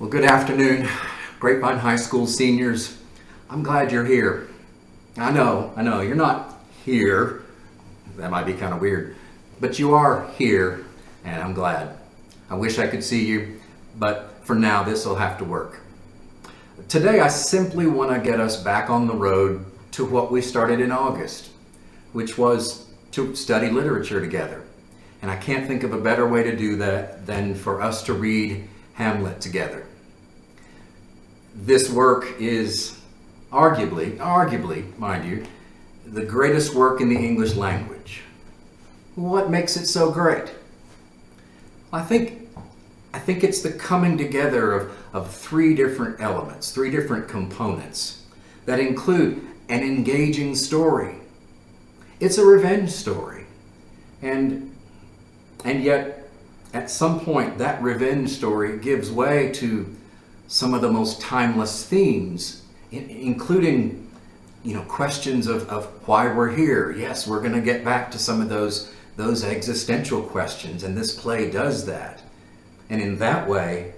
Well, good afternoon, Grapevine High School seniors. I'm glad you're here. I know, you're not here. That might be kind of weird, but you are here, and I'm glad. I wish I could see you, but for now, this will have to work. Today, I simply want to get us back on the road to what we started in August, which was to study literature together. And I can't think of a better way to do that than for us to read Hamlet together. This work is arguably, mind you, the greatest work in the English language. What makes it so great? I think it's the coming together of three different elements, three different components that include an engaging story. It's a revenge story. And yet, at some point, that revenge story gives way to some of the most timeless themes, including, questions of why we're here. Yes, we're going to get back to some of those existential questions, and this play does that. And in that way,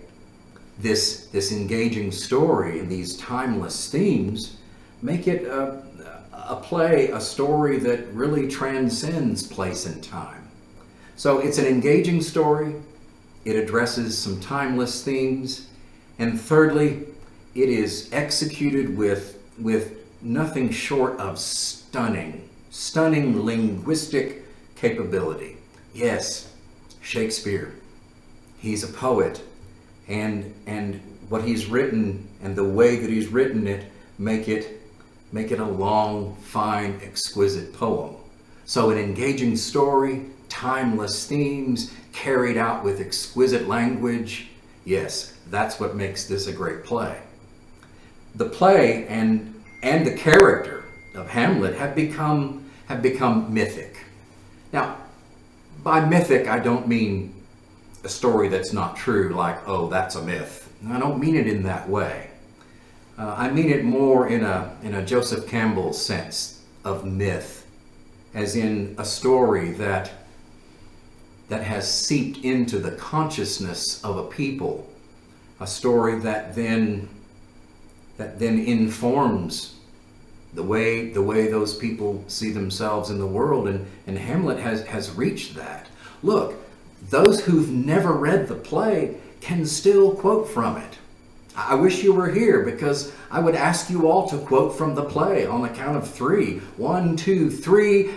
this engaging story and these timeless themes make it a play, a story that really transcends place and time. So it's an engaging story. It addresses some timeless themes. And thirdly, it is executed with nothing short of stunning linguistic capability. Yes, Shakespeare. He's a poet, and what he's written and the way that he's written it make it a long, fine, exquisite poem. So an engaging story, timeless themes, carried out with exquisite language. Yes, that's what makes this a great play. The play and the character of Hamlet have become mythic. Now, by mythic, I don't mean a story that's not true, like, oh, that's a myth. I don't mean it in that way. I mean it more in a Joseph Campbell sense of myth, as in a story that has seeped into the consciousness of a people, a story that then informs the way those people see themselves in the world, and Hamlet has reached that. Look, those who've never read the play can still quote from it. I wish you were here, because I would ask you all to quote from the play on the count of three. 1, 2, 3,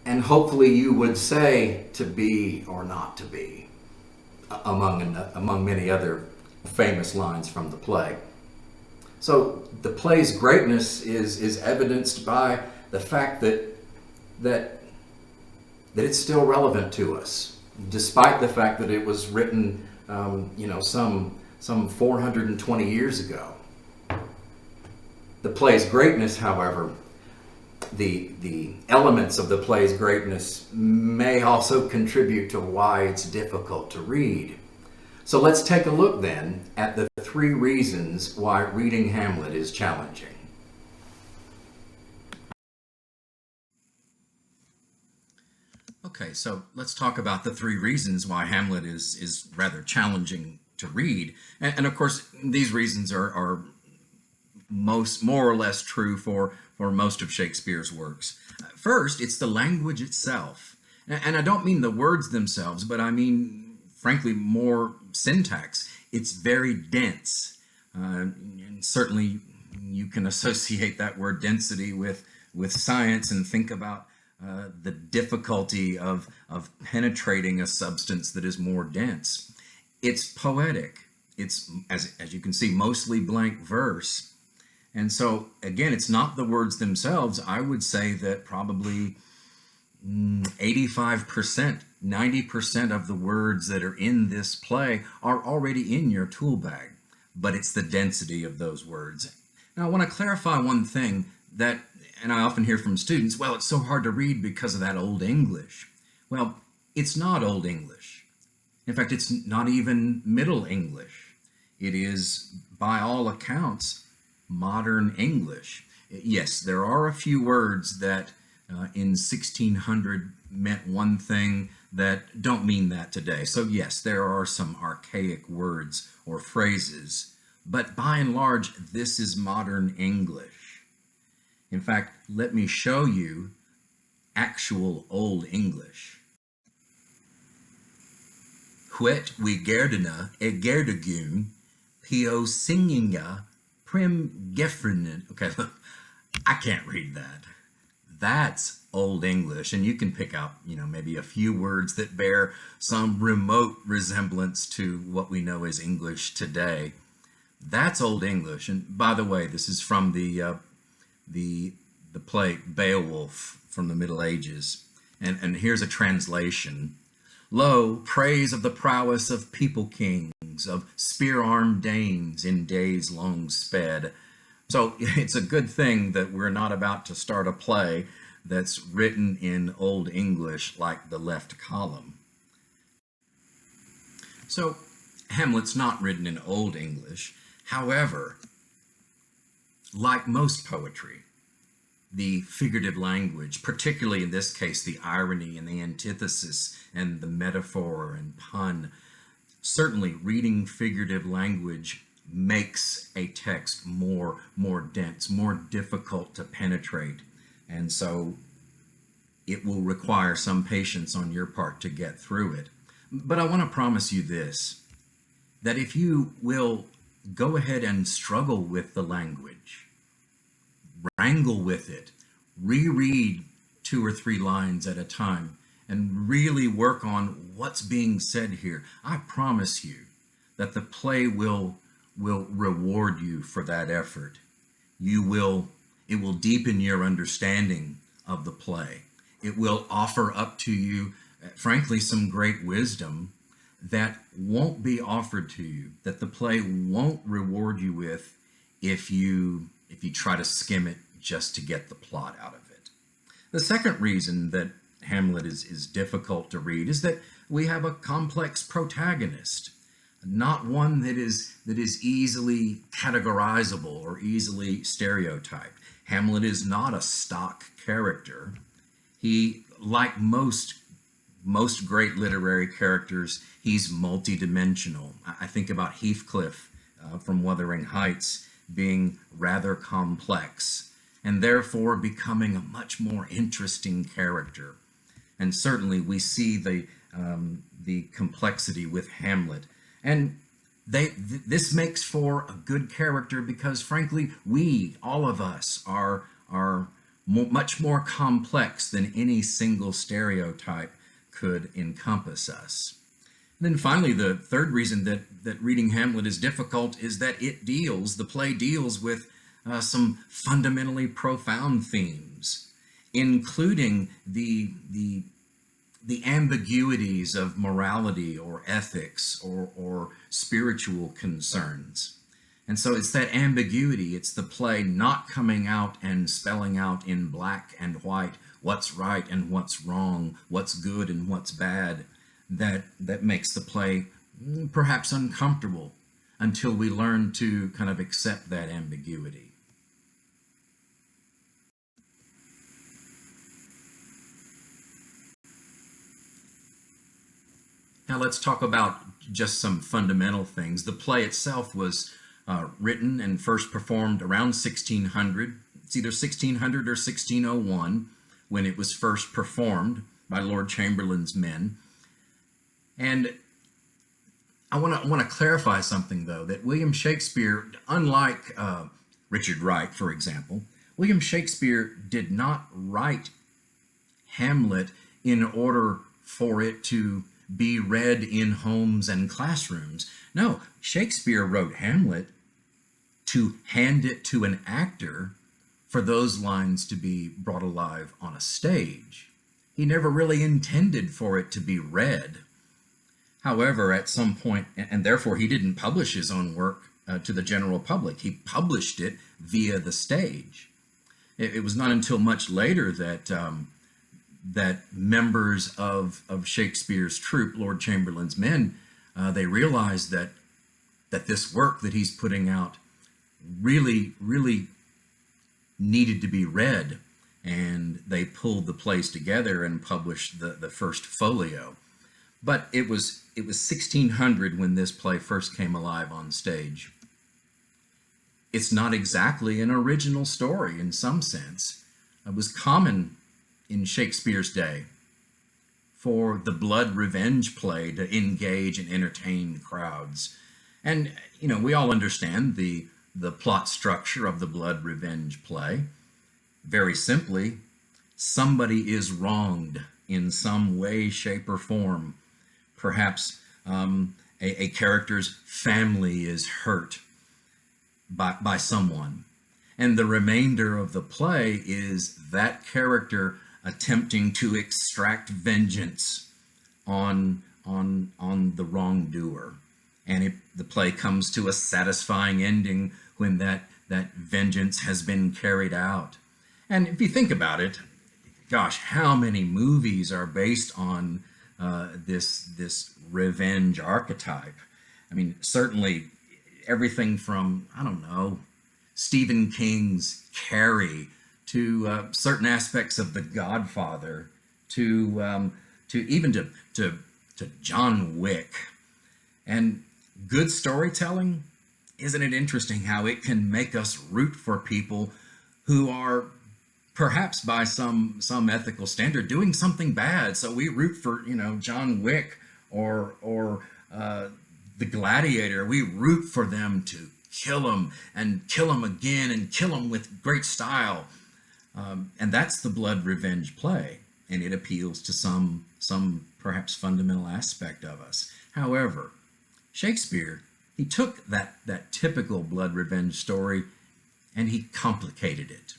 and hopefully you would say to be or not to be, among many other famous lines from the play. So the play's greatness is evidenced by the fact that it's still relevant to us, despite the fact that it was written, some 420 years ago. The play's greatness, however, the elements of the play's greatness may also contribute to why it's difficult to read. So let's take a look then at the three reasons why reading Hamlet is challenging. Okay, so let's talk about the three reasons why Hamlet is rather challenging to read. And of course, these reasons are more or less true for most of Shakespeare's works. First, it's the language itself. And I don't mean the words themselves, but I mean, frankly, more syntax. It's very dense. And certainly you can associate that word density with science and think about the difficulty of penetrating a substance that is more dense. It's poetic. It's, as you can see, mostly blank verse. And so, again, it's not the words themselves. I would say that probably 85%, 90% of the words that are in this play are already in your tool bag, but it's the density of those words. Now, I want to clarify one thing and I often hear from students, well, it's so hard to read because of that Old English. Well, it's not Old English. In fact, it's not even Middle English. It is, by all accounts, modern English. Yes, there are a few words that in 1600 meant one thing that don't mean that today. So yes, there are some archaic words or phrases, but by and large, this is modern English. In fact, let me show you actual Old English. Huet we gerdena e gerdegun, pio singinga prim gefrenen. Okay, look, I can't read that. That's Old English, and you can pick out, maybe a few words that bear some remote resemblance to what we know as English today. That's Old English. And by the way, this is from the play Beowulf from the Middle Ages. And here's a translation. Lo, praise of the prowess of people kings, of spear-armed Danes in days long sped. So it's a good thing that we're not about to start a play that's written in Old English like the left column. So Hamlet's not written in Old English. However, like most poetry, the figurative language, particularly in this case, the irony and the antithesis and the metaphor and pun, certainly reading figurative language makes a text more dense, more difficult to penetrate. And so it will require some patience on your part to get through it. But I want to promise you this, that if you will go ahead and struggle with the language, wrangle with it, reread 2 or 3 lines at a time, and really work on what's being said here, I promise you that the play will reward you for that effort. It will deepen your understanding of the play. It will offer up to you, frankly, some great wisdom that won't be offered to you, that the play won't reward you with if you try to skim it just to get the plot out of it. The second reason that Hamlet is difficult to read is that we have a complex protagonist, not one that is easily categorizable or easily stereotyped. Hamlet is not a stock character. He, like most great literary characters, he's multidimensional. I think about Heathcliff from Wuthering Heights being rather complex and therefore becoming a much more interesting character. And certainly we see the complexity with Hamlet. And this makes for a good character because, frankly, all of us, are much more complex than any single stereotype could encompass us. And then finally, the third reason that reading Hamlet is difficult is that the play deals with some fundamentally profound themes, including the ambiguities of morality or ethics or spiritual concerns. And so it's that ambiguity, it's the play not coming out and spelling out in black and white what's right and what's wrong, what's good and what's bad, that makes the play perhaps uncomfortable until we learn to kind of accept that ambiguity. Now let's talk about just some fundamental things. The play itself was written and first performed around 1600. It's either 1600 or 1601 when it was first performed by Lord Chamberlain's men. And I want to clarify something, though, that William Shakespeare, unlike Richard Wright, for example, William Shakespeare did not write Hamlet in order for it to be read in homes and classrooms. No, Shakespeare wrote Hamlet to hand it to an actor for those lines to be brought alive on a stage. He never really intended for it to be read. However, at some point, and therefore he didn't publish his own work to the general public. He published it via the stage. It was not until much later that members of Shakespeare's troupe, Lord Chamberlain's men, they realized that this work that he's putting out really needed to be read. and they pulled the plays together and published the first folio. But it was 1600 when this play first came alive on stage. It's not exactly an original story in some sense. It was common in Shakespeare's day for the blood revenge play to engage and entertain crowds. And, you know, we all understand the plot structure of the blood revenge play. Very simply, somebody is wronged in some way, shape, or form. Perhaps a character's family is hurt by someone. And the remainder of the play is that character attempting to extract vengeance on the wrongdoer. And the play comes to a satisfying ending when that vengeance has been carried out. And if you think about it, gosh, how many movies are based on this revenge archetype? I mean, certainly everything from, I don't know, Stephen King's Carrie to certain aspects of The Godfather to even to John Wick. And good storytelling, isn't it interesting how it can make us root for people who are perhaps by some ethical standard doing something bad? So we root for, you know, John Wick or the Gladiator. We root for them to kill him and kill him again and kill him with great style. And that's the blood revenge play, and it appeals to some perhaps fundamental aspect of us. However, Shakespeare, he took that typical blood revenge story and he complicated it.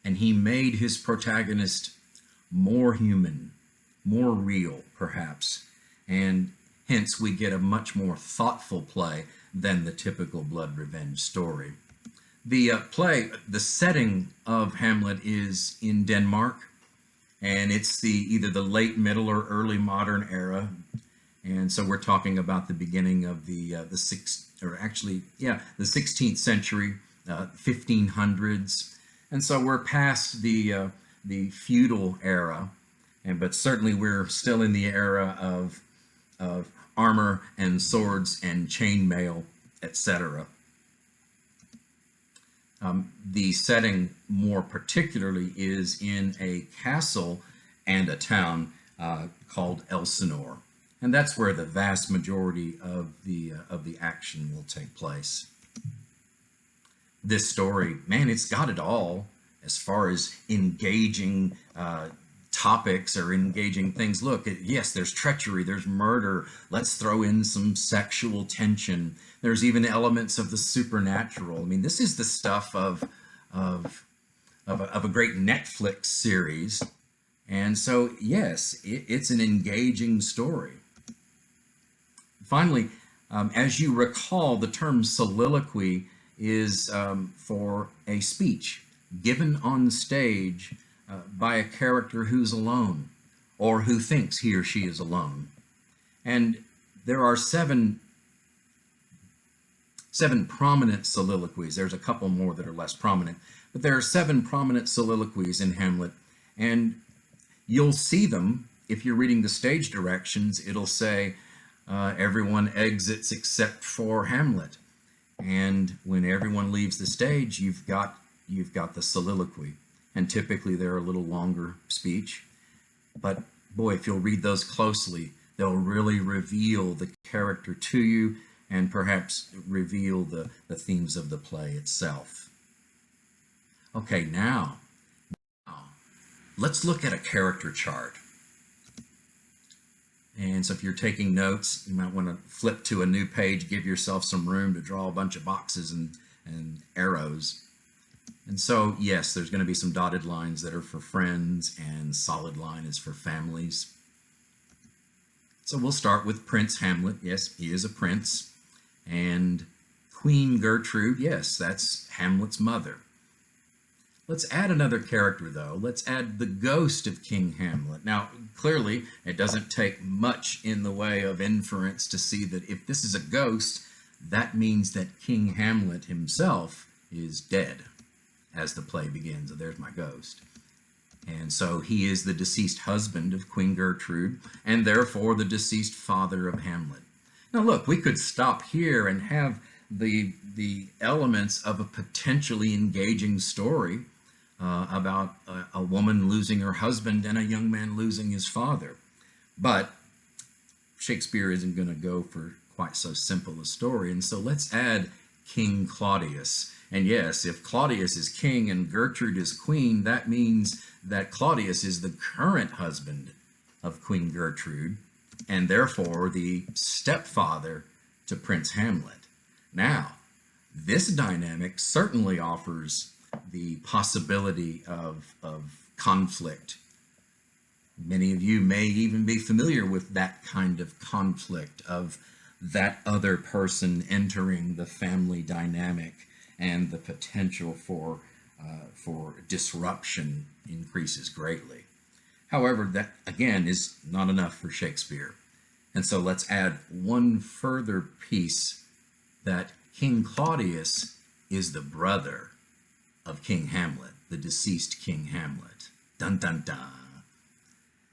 And he made his protagonist more human, more real, perhaps. And hence we get a much more thoughtful play than the typical blood revenge story. The play, the setting of Hamlet is in Denmark, and it's either the late middle or early modern era. And so we're talking about the beginning of the 16th century, 1500s. And so we're past the feudal era, but certainly we're still in the era of armor and swords and chainmail, etc. The setting more particularly is in a castle and a town called Elsinore, and that's where the vast majority of the action will take place. This story, man, it's got it all as far as engaging topics or engaging things. Look, yes, there's treachery, there's murder. Let's throw in some sexual tension. There's even elements of the supernatural. I mean, this is the stuff of a great Netflix series. And so, yes, it's an engaging story. Finally, as you recall, the term soliloquy is for a speech given on stage by a character who's alone or who thinks he or she is alone. And there are seven prominent soliloquies. There's a couple more that are less prominent, but there are 7 prominent soliloquies in Hamlet, and you'll see them if you're reading the stage directions. It'll say everyone exits except for Hamlet. And when everyone leaves the stage, you've got the soliloquy. And typically they're a little longer speech. But boy, if you'll read those closely, they'll really reveal the character to you and perhaps reveal the themes of the play itself. Okay, now let's look at a character chart. And so if you're taking notes, you might want to flip to a new page, give yourself some room to draw a bunch of boxes and arrows. And so, yes, there's going to be some dotted lines that are for friends, and solid line is for families. So we'll start with Prince Hamlet. Yes, he is a prince. And Queen Gertrude, yes, that's Hamlet's mother. Let's add another character, though. Let's add the ghost of King Hamlet. Now, clearly, it doesn't take much in the way of inference to see that if this is a ghost, that means that King Hamlet himself is dead as the play begins. So there's my ghost. And so he is the deceased husband of Queen Gertrude, and therefore the deceased father of Hamlet. Now, look, we could stop here and have the elements of a potentially engaging story about a woman losing her husband and a young man losing his father. But Shakespeare isn't going to go for quite so simple a story, and so let's add King Claudius. And yes, if Claudius is king and Gertrude is queen, that means that Claudius is the current husband of Queen Gertrude, and therefore the stepfather to Prince Hamlet. Now, this dynamic certainly offers the possibility of conflict. Many of you may even be familiar with that kind of conflict, of that other person entering the family dynamic, and the potential for disruption increases greatly. However, that again is not enough for Shakespeare. And so let's add one further piece, that King Claudius is the brother of King Hamlet, the deceased King Hamlet. Dun dun dun.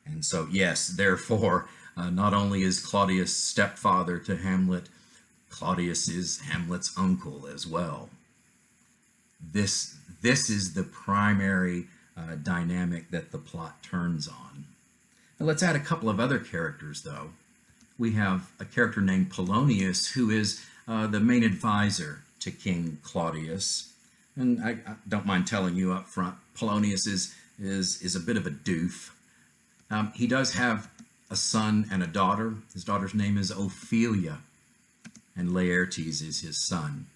And so, yes, therefore, not only is Claudius stepfather to Hamlet, Claudius is Hamlet's uncle as well. This is the primary dynamic that the plot turns on. Now, let's add a couple of other characters, though. We have a character named Polonius, who is the main advisor to King Claudius. And I don't mind telling you up front, Polonius is a bit of a doof. He does have a son and a daughter. His daughter's name is Ophelia, and Laertes is his son.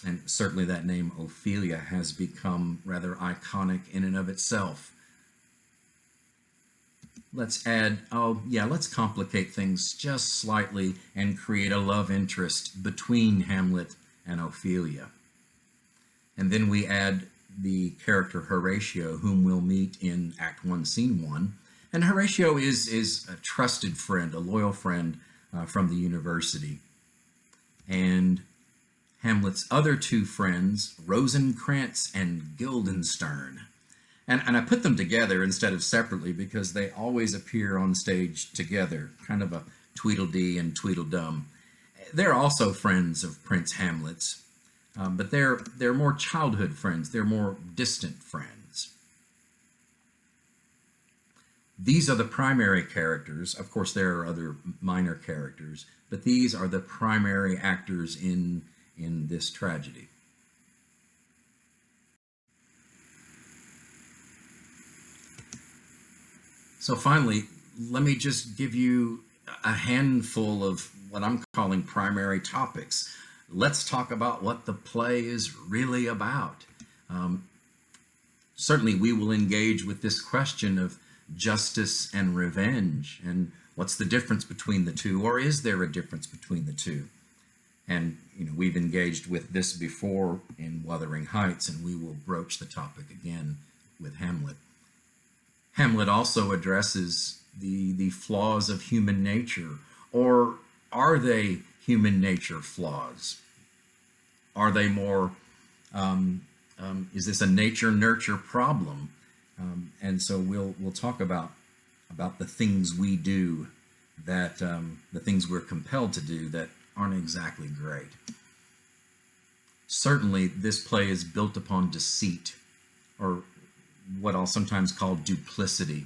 And certainly that name Ophelia has become rather iconic in and of itself. Let's complicate things just slightly and create a love interest between Hamlet and Ophelia. And then we add the character Horatio, whom we'll meet in Act 1, Scene 1. And Horatio is a trusted friend, a loyal friend from the university. And Hamlet's other two friends, Rosencrantz and Guildenstern. And I put them together instead of separately because they always appear on stage together, kind of a Tweedledee and Tweedledum. They're also friends of Prince Hamlet's, but they're more childhood friends. They're more distant friends. These are the primary characters. Of course, there are other minor characters, but these are the primary actors in this tragedy. So finally, let me just give you a handful of what I'm calling primary topics. Let's talk about what the play is really about. Certainly, we will engage with this question of justice and revenge, and what's the difference between the two, or is there a difference between the two? And we've engaged with this before in Wuthering Heights, and we will broach the topic again with Hamlet. Hamlet also addresses the flaws of human nature, or are they human nature flaws? Are they more, is this a nature-nurture problem? And so we'll talk about the things we do, that the things we're compelled to do that aren't exactly great. Certainly, this play is built upon deceit, or what I'll sometimes call duplicity.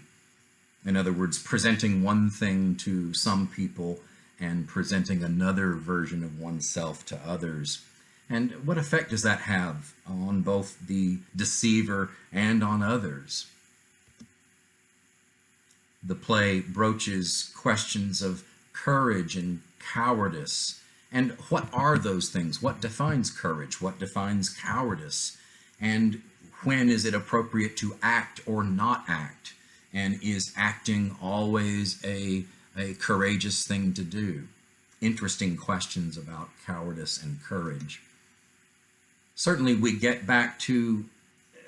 In other words, presenting one thing to some people and presenting another version of oneself to others. And what effect does that have on both the deceiver and on others? The play broaches questions of courage and cowardice. And what are those things? What defines courage? What defines cowardice? And when is it appropriate to act or not act? And is acting always a courageous thing to do? Interesting questions about cowardice and courage. Certainly we get back to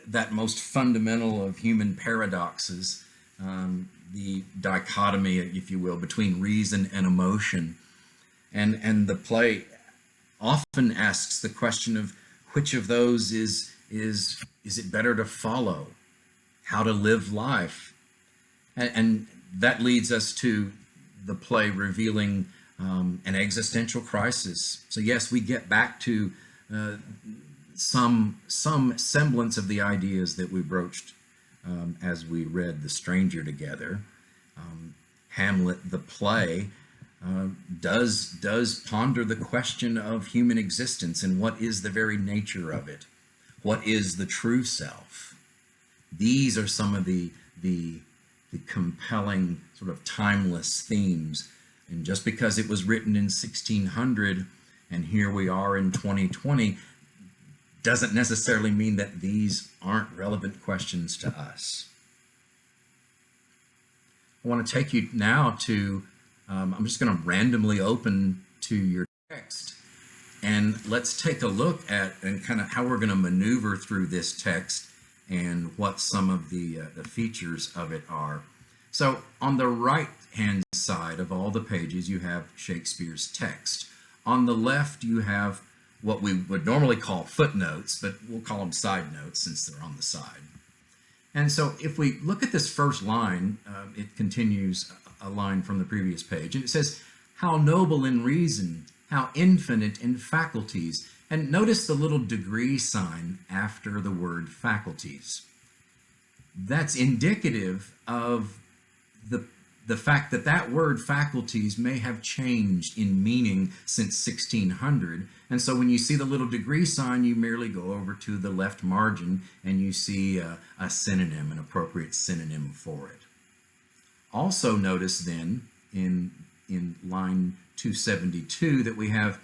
that most fundamental of human paradoxes, the dichotomy, if you will, between reason and emotion. And the play often asks the question of which of those is it better to follow? how to live life. And that leads us to the play revealing an existential crisis. So yes, we get back to some semblance of the ideas that we broached as we read The Stranger together. Hamlet, the play, does ponder the question of human existence and what is the very nature of it. What is the true self? These are some of the compelling sort of timeless themes. And just because it was written in 1600 and here we are in 2020 doesn't necessarily mean that these aren't relevant questions to us. I want to take you now to, I'm just going to randomly open to your text, and let's take a look at and kind of how we're going to maneuver through this text and what some of the features of it are. So on the right hand side of all the pages you have Shakespeare's text. On the left you have what we would normally call footnotes, but we'll call them side notes since they're on the side. And so if we look at this first line, it continues a line from the previous page, and it says, "How noble in reason, how infinite in faculties." And notice the little degree sign after the word faculties. That's indicative of the fact that that word faculties may have changed in meaning since 1600. And so when you see the little degree sign, you merely go over to the left margin and you see a synonym, an appropriate synonym for it. Also notice then in line 272 that we have,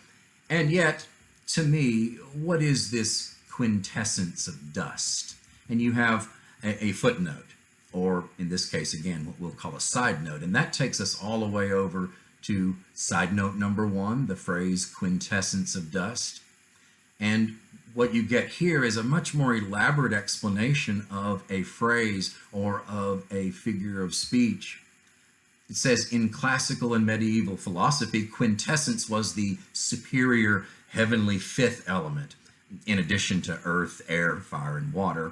"And yet, to me, what is this quintessence of dust?" And you have a footnote, or in this case, again, what we'll call a side note. And that takes us all the way over to side note number 1, the phrase quintessence of dust. And what you get here is a much more elaborate explanation of a phrase or of a figure of speech. It says, in classical and medieval philosophy, quintessence was the superior heavenly fifth element, in addition to earth, air, fire, and water,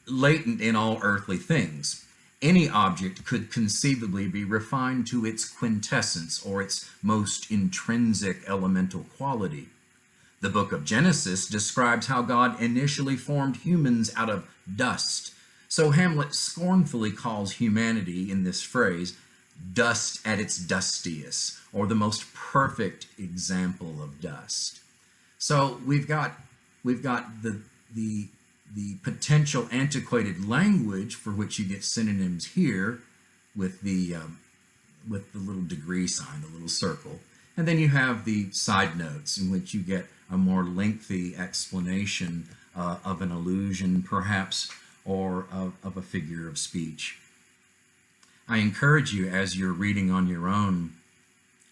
latent in all earthly things. Any object could conceivably be refined to its quintessence or its most intrinsic elemental quality. The book of Genesis describes how God initially formed humans out of dust. So Hamlet scornfully calls humanity, in this phrase, dust at its dustiest, or the most perfect example of dust. So we've got the potential antiquated language for which you get synonyms here with the little degree sign, the little circle. And then you have the side notes in which you get a more lengthy explanation of an allusion perhaps, or of a figure of speech. I encourage you, as you're reading on your own,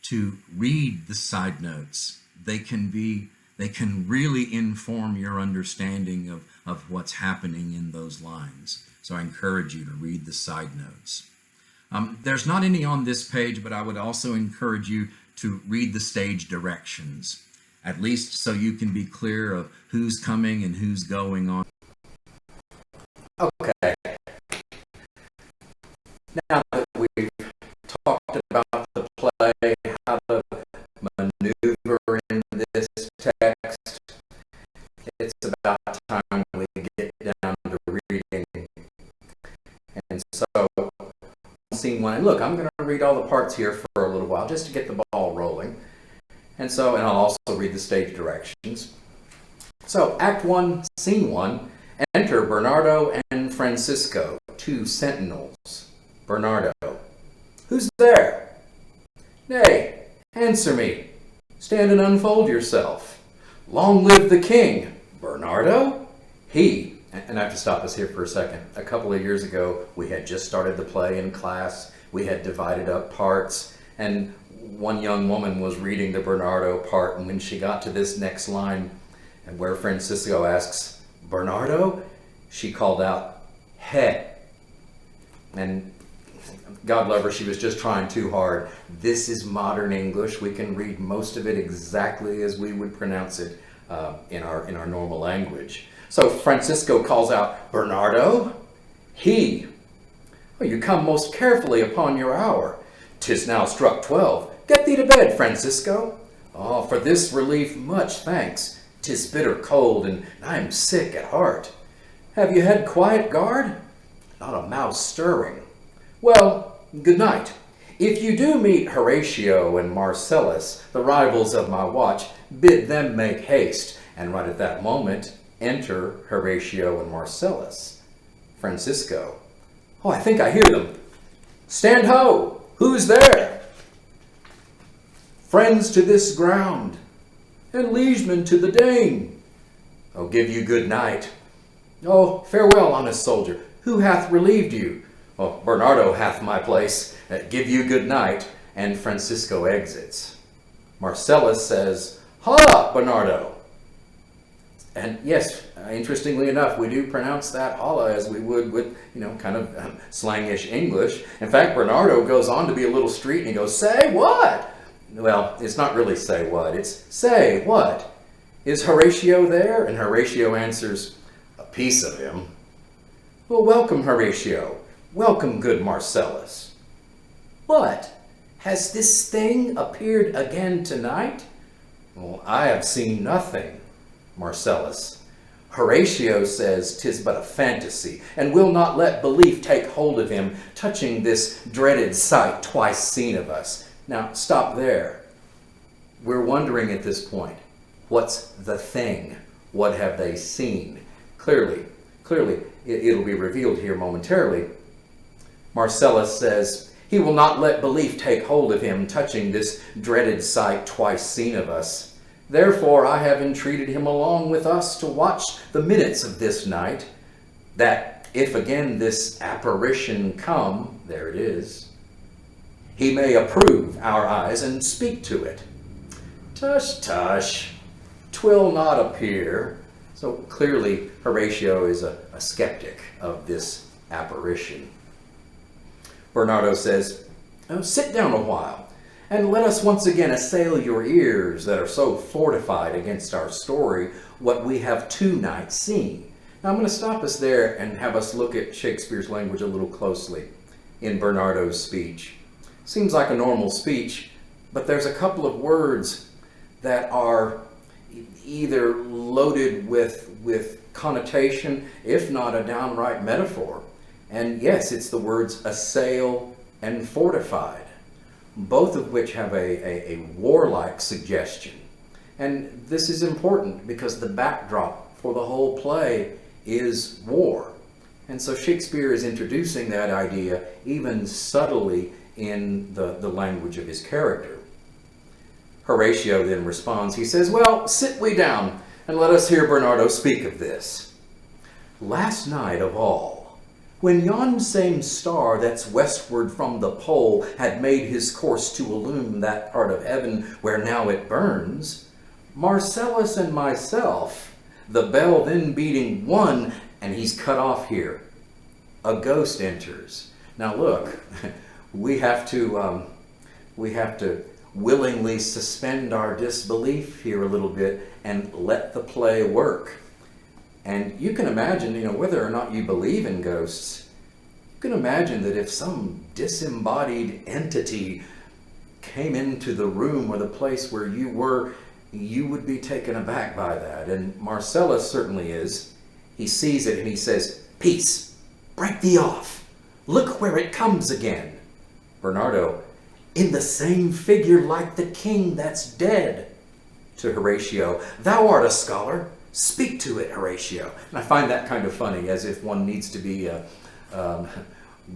to read the side notes. They can really inform your understanding of what's happening in those lines. So I encourage you to read the side notes. There's not any on this page, but I would also encourage you to read the stage directions, at least so you can be clear of who's coming and who's going on. Okay. Now that we've talked about the play, how to maneuver in this text, it's about time we get down to reading. And so, scene 1, and look, I'm going to read all the parts here for a little while just to get the ball rolling. And I'll also read the stage directions. So, Act 1, Scene 1, enter Bernardo and Francisco, 2 sentinels. Bernardo: "Who's there?" "Nay, answer me. Stand and unfold yourself." "Long live the king." "Bernardo?" "He." And I have to stop us here for a second. A couple of years ago, we had just started the play in class. We had divided up parts, and one young woman was reading the Bernardo part, and when she got to this next line, and where Francisco asks, "Bernardo?" she called out, "He." And God love her, she was just trying too hard. This is modern English. We can read most of it exactly as we would pronounce it in our normal language. So Francisco calls out, "Bernardo?" He. Oh, you come most carefully upon your hour. 'Tis now struck 12. Get thee to bed, Francisco. Oh, for this relief much thanks. 'Tis bitter cold, and I am sick at heart. Have you had quiet guard? Not a mouse stirring. Well, good night. If you do meet Horatio and Marcellus, the rivals of my watch, bid them make haste, and right at that moment enter Horatio and Marcellus. Francisco. Oh, I think I hear them. Stand ho! Who's there? Friends to this ground, and liegemen to the Dane. Oh, give you good night. Oh, farewell, honest soldier. Who hath relieved you? Oh, Bernardo hath my place. Give you good night. And Francisco exits. Marcellus says, "Ha, Bernardo!" And yes, interestingly enough, we do pronounce that holla as we would with, kind of slangish English. In fact, Bernardo goes on to be a little street and he goes, "Say what?" Well, it's not really say what, it's say what? Is Horatio there? And Horatio answers, "A piece of him." Well, welcome, Horatio. Welcome, good Marcellus. What? Has this thing appeared again tonight? Well, I have seen nothing. Marcellus. Horatio says 'tis but a fantasy, and will not let belief take hold of him, touching this dreaded sight twice seen of us. Now, stop there. We're wondering at this point, what's the thing? What have they seen? Clearly, it'll be revealed here momentarily. Marcellus says, he will not let belief take hold of him, touching this dreaded sight twice seen of us. Therefore I have entreated him along with us to watch the minutes of this night, that if again this apparition come, there it is, he may approve our eyes and speak to it. Tush, tush, 'twill not appear. So clearly Horatio is a skeptic of this apparition. Bernardo says, "Oh, sit down a while, and let us once again assail your ears that are so fortified against our story, what we have tonight seen." Now I'm going to stop us there and have us look at Shakespeare's language a little closely in Bernardo's speech. Seems like a normal speech, but there's a couple of words that are either loaded with connotation, if not a downright metaphor. And yes, it's the words assail and fortified, both of which have a warlike suggestion. And this is important because the backdrop for the whole play is war. And so Shakespeare is introducing that idea even subtly in the language of his character. Horatio then responds. He says, "Well, sit we down and let us hear Bernardo speak of this. Last night of all, when yon same star that's westward from the pole had made his course to illume that part of heaven where now it burns, Marcellus and myself, the bell then beating one," and he's cut off here, "a ghost enters." Now look, we have to willingly suspend our disbelief here a little bit and let the play work. And you can imagine, whether or not you believe in ghosts, you can imagine that if some disembodied entity came into the room or the place where you were, you would be taken aback by that. And Marcellus certainly is. He sees it and he says, "Peace, break thee off. Look where it comes again." Bernardo, "In the same figure like the king that's dead." To Horatio, "Thou art a scholar. Speak to it, Horatio." And I find that kind of funny, as if one needs to be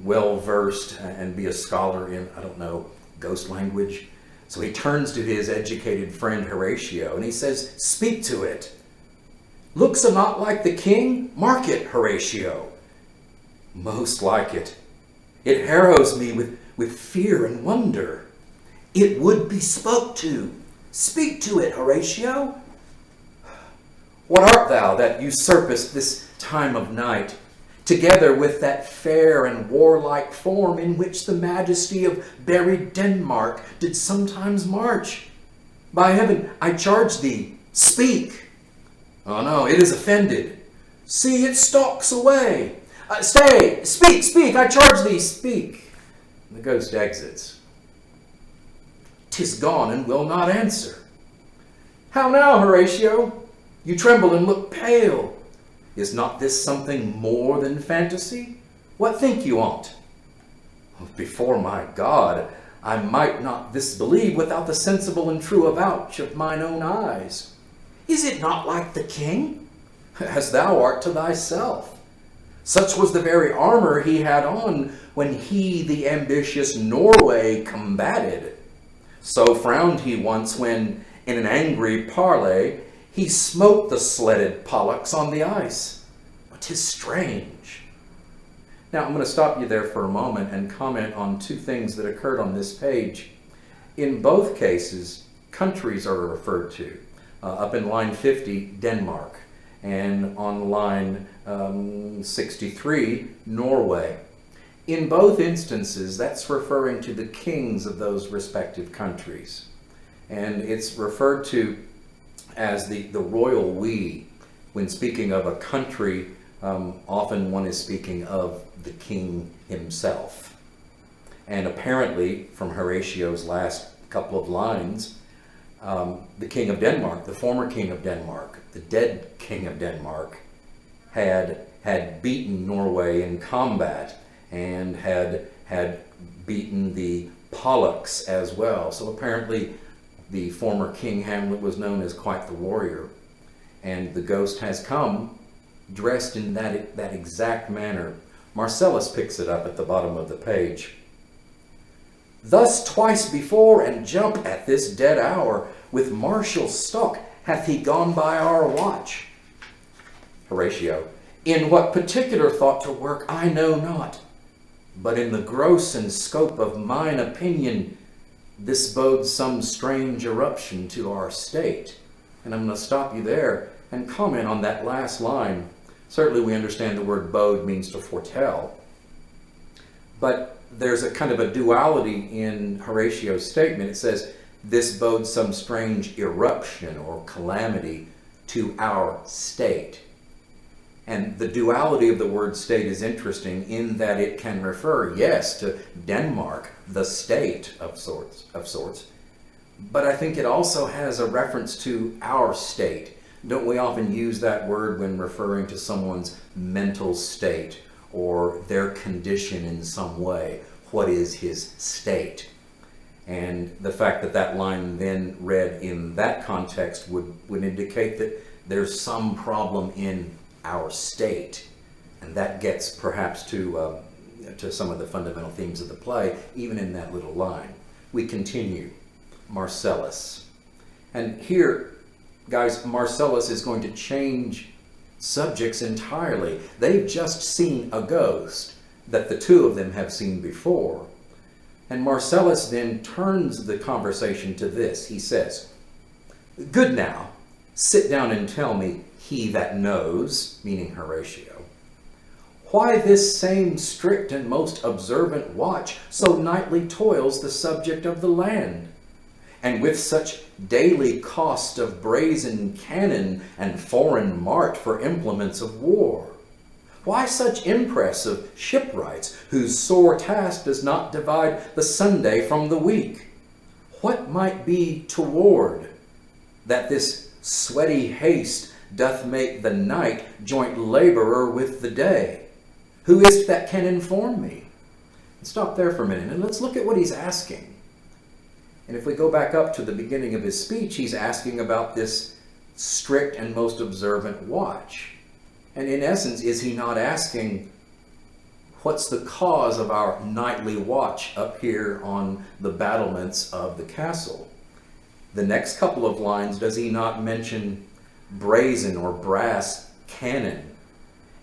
well-versed and be a scholar in, ghost language. So he turns to his educated friend Horatio and he says, "Speak to it. Looks a not like the king? Mark it, Horatio." "Most like it. It harrows me with fear and wonder." "It would be spoke to. Speak to it, Horatio." "What art thou that usurpest this time of night, together with that fair and warlike form in which the majesty of buried Denmark did sometimes march? By heaven, I charge thee, speak." "Oh no, it is offended. See, it stalks away. Stay! Speak! Speak! I charge thee! Speak! And the ghost exits. 'Tis gone and will not answer. How now, Horatio? You tremble and look pale. Is not this something more than fantasy? What think you on't? Before my God, I might not this believe without the sensible and true avouch of mine own eyes. Is it not like the king? As thou art to thyself. Such was the very armor he had on when he the ambitious Norway combated. So frowned he once when, in an angry parley, he smote the sledded Pollux on the ice. 'Tis strange. Now, I'm going to stop you there for a moment and comment on two things that occurred on this page. In both cases, countries are referred to. Up in line 50, Denmark, and on line 63, Norway. In both instances, that's referring to the kings of those respective countries. And it's referred to as the royal we. When speaking of a country, often one is speaking of the king himself. And apparently, from Horatio's last couple of lines, the king of Denmark, the former king of Denmark, the dead king of Denmark, had beaten Norway in combat and had beaten the Pollux as well. So apparently the former King Hamlet was known as quite the warrior. And the ghost has come dressed in that exact manner. Marcellus picks it up at the bottom of the page. Thus twice before and jump at this dead hour, with martial stalk hath he gone by our watch. Horatio, in what particular thought to work I know not, but in the gross and scope of mine opinion, this bodes some strange eruption to our state. And I'm going to stop you there and comment on that last line. Certainly we understand the word bode means to foretell, but there's a kind of a duality in Horatio's statement. It says, this bodes some strange eruption or calamity to our state. And the duality of the word state is interesting in that it can refer, yes, to Denmark, the state of sorts, but I think it also has a reference to our state. Don't we often use that word when referring to someone's mental state or their condition in some way? What is his state? And the fact that that line then read in that context would indicate that there's some problem in our state. And that gets perhaps to some of the fundamental themes of the play, even in that little line. We continue. Marcellus. And here, guys, Marcellus is going to change subjects entirely. They've just seen a ghost that the two of them have seen before. And Marcellus then turns the conversation to this. He says, good now, sit down and tell me, he that knows, meaning Horatio, why this same strict and most observant watch so nightly toils the subject of the land, and with such daily cost of brazen cannon and foreign mart for implements of war? Why such impress of shipwrights, whose sore task does not divide the Sunday from the week? What might be toward that this sweaty haste doth make the night joint laborer with the day? Who is it that can inform me? Stop there for a minute and let's look at what he's asking. And if we go back up to the beginning of his speech, he's asking about this strict and most observant watch. And in essence, is he not asking, what's the cause of our nightly watch up here on the battlements of the castle? The next couple of lines, does he not mention brazen or brass cannon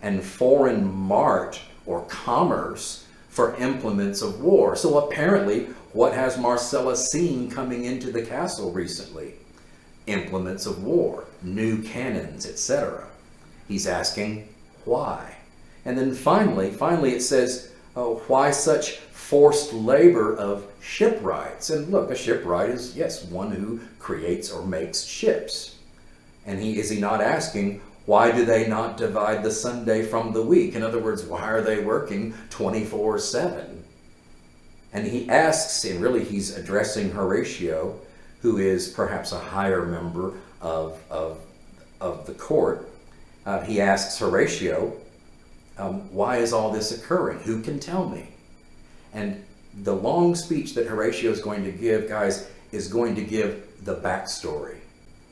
and foreign mart or commerce for implements of war? So apparently, what has Marcellus seen coming into the castle recently? Implements of war, new cannons, etc. He's asking why. And then finally it says, why such forced labor of shipwrights? And look, a shipwright is, yes, one who creates or makes ships. And is he not asking, Why do they not divide the Sunday from the week? In other words, why are they working 24/7? And he asks, and really he's addressing Horatio, who is perhaps a higher member of the court. He asks Horatio, why is all this occurring? Who can tell me? And the long speech that Horatio is going to give, guys, is going to give the backstory.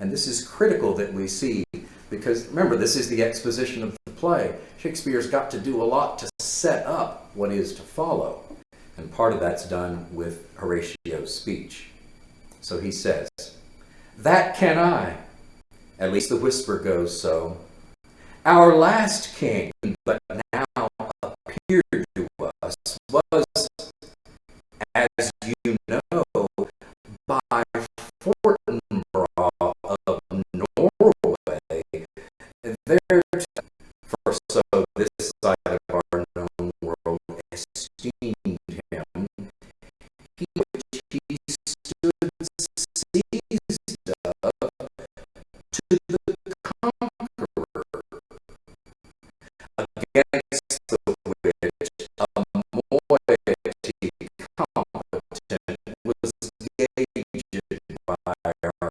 And this is critical that we see, because remember, this is the exposition of the play. Shakespeare's got to do a lot to set up what is to follow. And part of that's done with Horatio's speech. So he says, "That can I," at least the whisper goes so, "our last king, but now appeared to us, was, as you know, by Fortinbras of Norway, there for so this side of our known world esteemed him, he which he stood seized of to the conqueror, against the which a moiety competent was gauged by our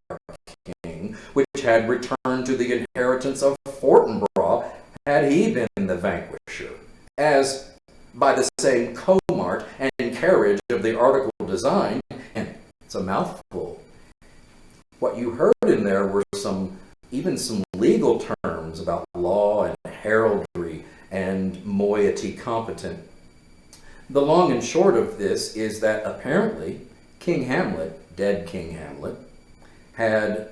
king, which had returned to the inheritance of Fortinbras, had he been the vanquisher, as by the same comart and carriage of the article designed," and it's a mouthful. What you heard in there were even some legal terms about law and heraldry and moiety competent. The long and short of this is that apparently King Hamlet, dead King Hamlet, had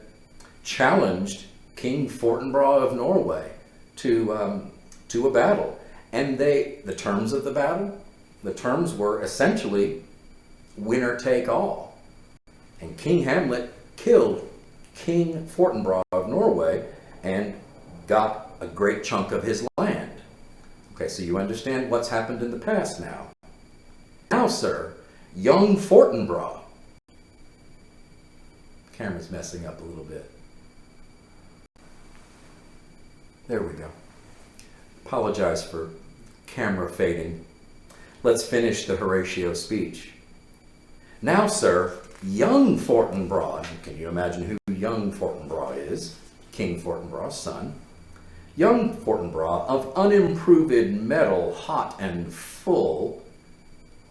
challenged King Fortinbras of Norway to a battle. And the terms of the battle, the terms were essentially winner take all. And King Hamlet killed King Fortinbras of Norway and got a great chunk of his land. Okay, so you understand what's happened in the past now. Now, sir, young Fortinbras. Camera's messing up a little bit. There we go. Apologize for camera fading. Let's finish the Horatio speech. Now, sir, young Fortinbras, can you imagine who young Fortinbras is? King Fortinbras' son. Young Fortinbras of unimproved metal, hot and full,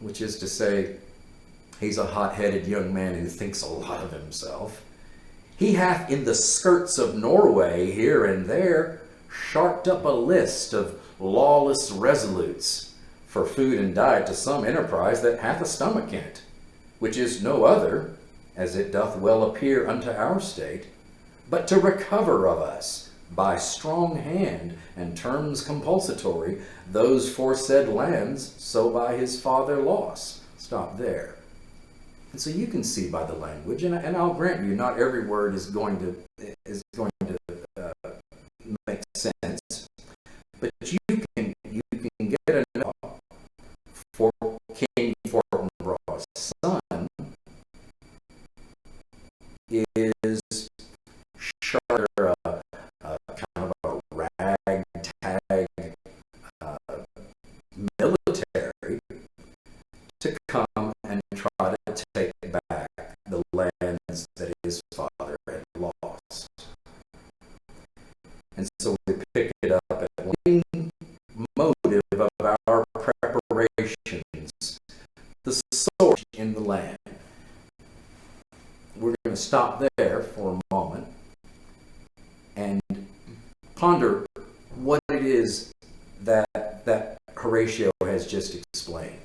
which is to say, he's a hot-headed young man who thinks a lot of himself. He hath in the skirts of Norway here and there sharped up a list of lawless resolutes for food and diet to some enterprise that hath a stomach in't, which is no other, as it doth well appear unto our state, but to recover of us by strong hand and terms compulsatory those foresaid lands so by his father loss. Stop there. And so you can see by the language, and I'll grant you, not every word is going to make sense, but you can get enough for King Fortinbras' son is sharper kind of a ragtag military to come and try to take back the lands that his father had lost. And so we pick it up at one motive of our preparations, the source in the land. We're going to stop there for a moment and ponder what it is that Horatio has just explained.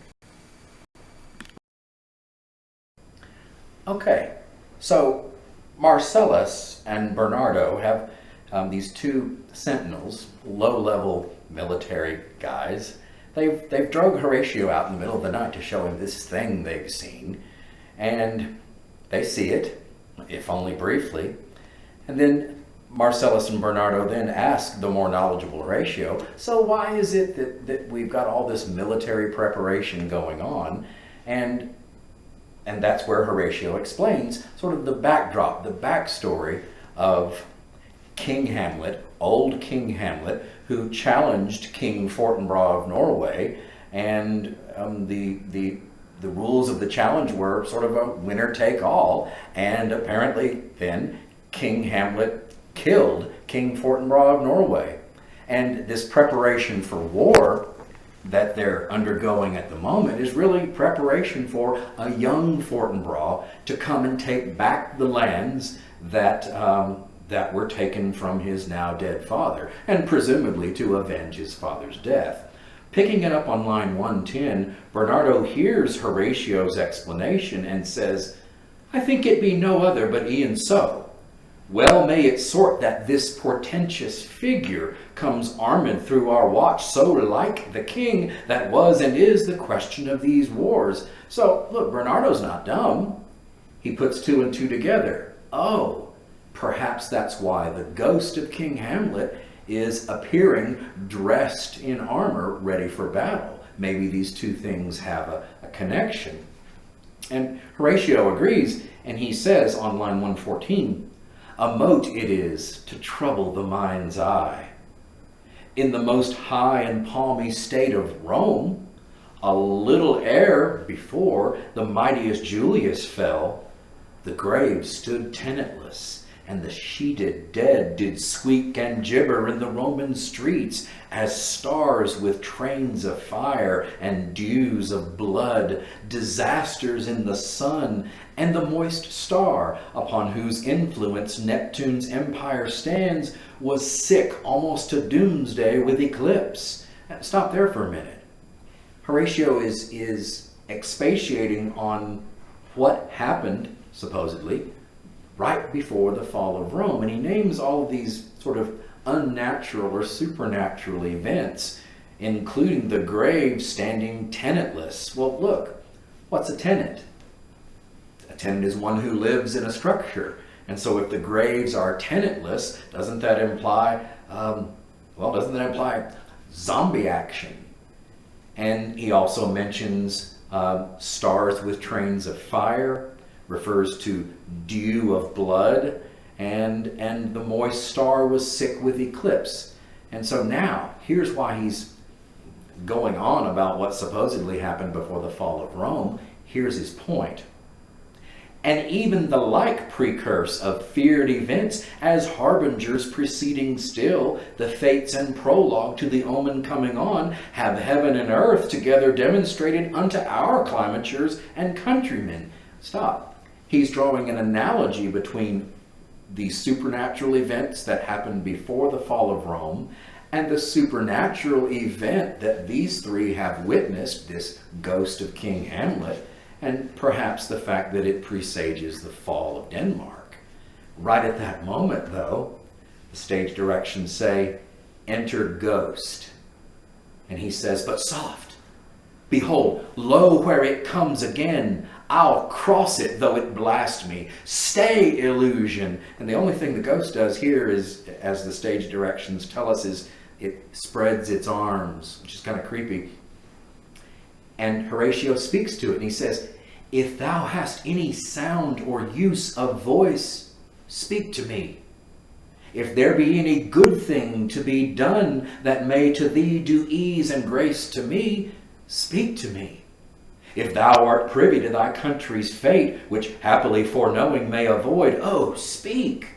Okay, so Marcellus and Bernardo have these two sentinels, low-level military guys. They've drug Horatio out in the middle of the night to show him this thing they've seen, and they see it, if only briefly, and then Marcellus and Bernardo then ask the more knowledgeable Horatio, so why is it that we've got all this military preparation going on? And that's where Horatio explains sort of the backdrop, the backstory of King Hamlet, old King Hamlet, who challenged King Fortinbras of Norway, and the rules of the challenge were sort of a winner take all, and apparently then King Hamlet killed King Fortinbras of Norway. And this preparation for war that they're undergoing at the moment is really preparation for a young Fortinbras to come and take back the lands that were taken from his now dead father, and presumably to avenge his father's death. Picking it up on line 110, Bernardo hears Horatio's explanation and says, "I think it be no other but e'en so. Well may it sort that this portentous figure comes armed through our watch, so like the king that was and is the question of these wars." So, look, Bernardo's not dumb. He puts two and two together. Oh, perhaps that's why the ghost of King Hamlet is appearing dressed in armor, ready for battle. Maybe these two things have a connection. And Horatio agrees, and he says on line 114, "A mote it is to trouble the mind's eye. In the most high and palmy state of Rome, a little ere before the mightiest Julius fell, the graves stood tenantless, and the sheeted dead did squeak and gibber in the Roman streets, as stars with trains of fire and dews of blood, disasters in the sun, and the moist star, upon whose influence Neptune's empire stands, was sick almost to doomsday with eclipse." Stop there for a minute. Horatio is expatiating on what happened, supposedly, right before the fall of Rome. And he names all of these sort of unnatural or supernatural events, including the grave standing tenantless. Well, look, what's a tenant? A tenant is one who lives in a structure. And so if the graves are tenantless, doesn't that imply zombie action? And he also mentions stars with trains of fire, refers to dew of blood, and the moist star was sick with eclipse. And so now, here's why he's going on about what supposedly happened before the fall of Rome. Here's his point. "And even the like precurse of feared events, as harbingers preceding still the fates and prologue to the omen coming on, have heaven and earth together demonstrated unto our climatures and countrymen." Stop. He's drawing an analogy between the supernatural events that happened before the fall of Rome and the supernatural event that these three have witnessed, this ghost of King Hamlet, and perhaps the fact that it presages the fall of Denmark. Right at that moment, though, the stage directions say, "Enter ghost." And he says, "But soft, behold, lo, where it comes again. I'll cross it, though it blast me. Stay, illusion." And the only thing the ghost does here is, as the stage directions tell us, is it spreads its arms, which is kind of creepy. And Horatio speaks to it, and he says, "If thou hast any sound or use of voice, speak to me. If there be any good thing to be done that may to thee do ease and grace to me, speak to me. If thou art privy to thy country's fate, which happily foreknowing may avoid, oh, speak.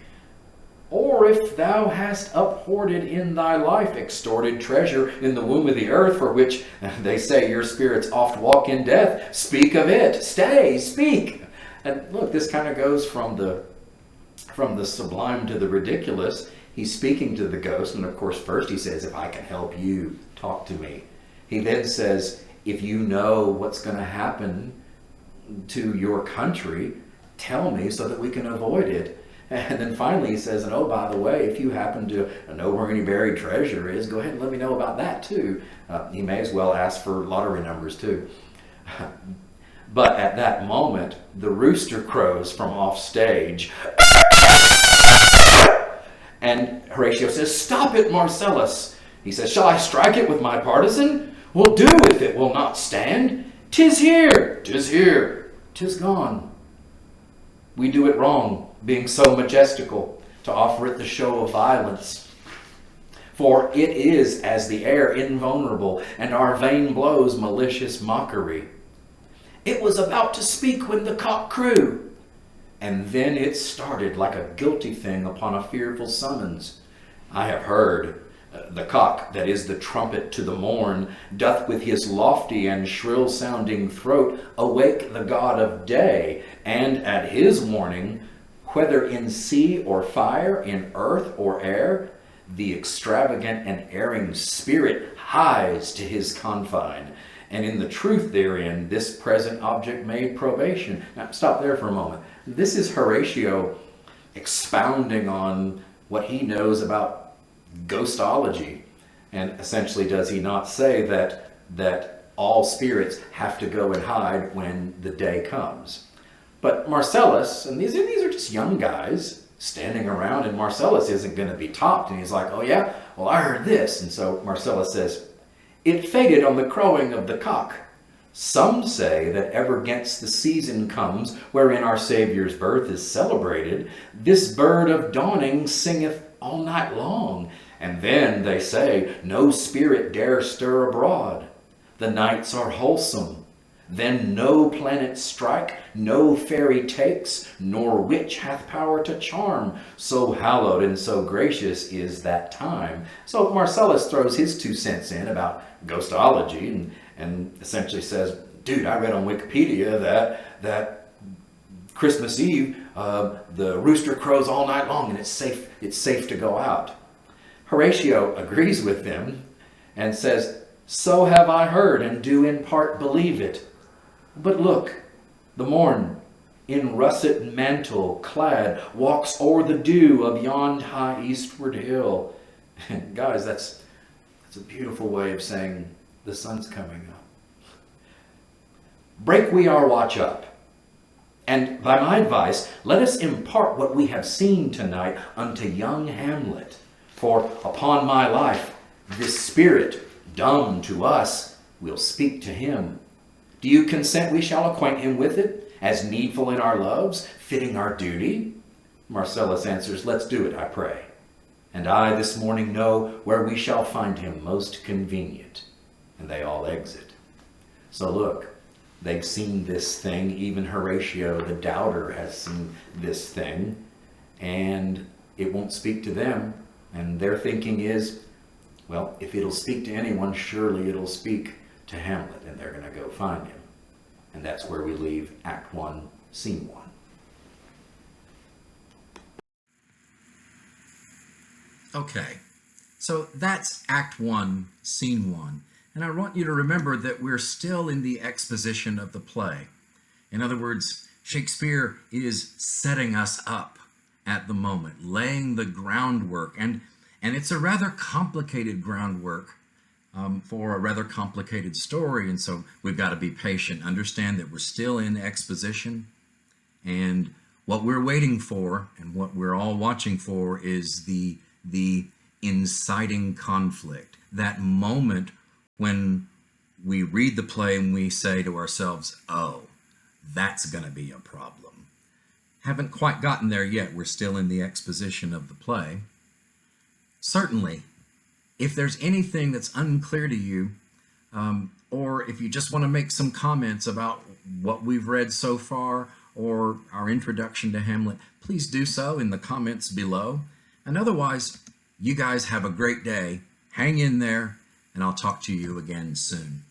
Or if thou hast uphoarded in thy life extorted treasure in the womb of the earth, for which they say your spirits oft walk in death, speak of it. Stay, speak." And look, this kind of goes from the sublime to the ridiculous. He's speaking to the ghost, and of course, first he says, "If I can help you, talk to me." He then says, "If you know what's going to happen to your country, tell me so that we can avoid it." And then finally he says, "And oh, by the way, if you happen to know where any buried treasure is, go ahead and let me know about that too." He may as well ask for lottery numbers too. But at that moment, the rooster crows from off stage. And Horatio says, "Stop it, Marcellus." He says, "Shall I strike it with my partisan? Will do if it will not stand. 'Tis here, 'tis here, 'tis gone. We do it wrong, being so majestical. to offer it the show of violence. For it is as the air invulnerable, and our vain blows malicious mockery. It was about to speak when the cock crew, and then it started like a guilty thing upon a fearful summons. I have heard, the cock, that is the trumpet to the morn, doth with his lofty and shrill-sounding throat awake the god of day, and at his warning, whether in sea or fire, in earth or air, the extravagant and erring spirit hies to his confine, and in the truth therein this present object made probation. Now stop there for a moment. This is Horatio expounding on what he knows about ghostology, and essentially does he not say that all spirits have to go and hide when the day comes? But Marcellus, and these are just young guys standing around, and Marcellus isn't going to be topped, and he's like, oh yeah, well I heard this. And so Marcellus says, it faded on the crowing of the cock. Some say that ever 'gainst the season comes wherein our Saviour's birth is celebrated, this bird of dawning singeth all night long, and then they say no spirit dare stir abroad. The nights are wholesome, then no planet strike, no fairy takes, nor witch hath power to charm, so hallowed and so gracious is that time. So Marcellus throws his 2 cents in about ghostology and essentially says, dude, I read on Wikipedia that Christmas Eve, the rooster crows all night long and it's safe to go out. Horatio agrees with them and says, so have I heard and do in part believe it. But look, the morn, in russet mantle clad, walks o'er the dew of yond high eastward hill. And guys, that's a beautiful way of saying the sun's coming up. Break we our watch up, and by my advice, let us impart what we have seen tonight unto young Hamlet. For upon my life, this spirit, dumb to us, will speak to him. Do you consent we shall acquaint him with it, as needful in our loves, fitting our duty? Marcellus answers, let's do it, I pray. And I this morning know where we shall find him most convenient. And they all exit. So look, they've seen this thing. Even Horatio, the doubter, has seen this thing, and it won't speak to them. And their thinking is, well, if it'll speak to anyone, surely it'll speak to Hamlet, and they're going to go find him. And that's where we leave Act 1, Scene 1. Okay, so that's Act 1, Scene 1. And I want you to remember that we're still in the exposition of the play. In other words, Shakespeare is setting us up at the moment, laying the groundwork. And it's a rather complicated groundwork for a rather complicated story. And so we've got to be patient, understand that we're still in exposition. And what we're waiting for and what we're all watching for is the inciting conflict, that moment when we read the play and we say to ourselves, oh, that's going to be a problem. Haven't quite gotten there yet. We're still in the exposition of the play. Certainly, if there's anything that's unclear to you, or if you just want to make some comments about what we've read so far or our introduction to Hamlet, please do so in the comments below. And otherwise, you guys have a great day. Hang in there, and I'll talk to you again soon.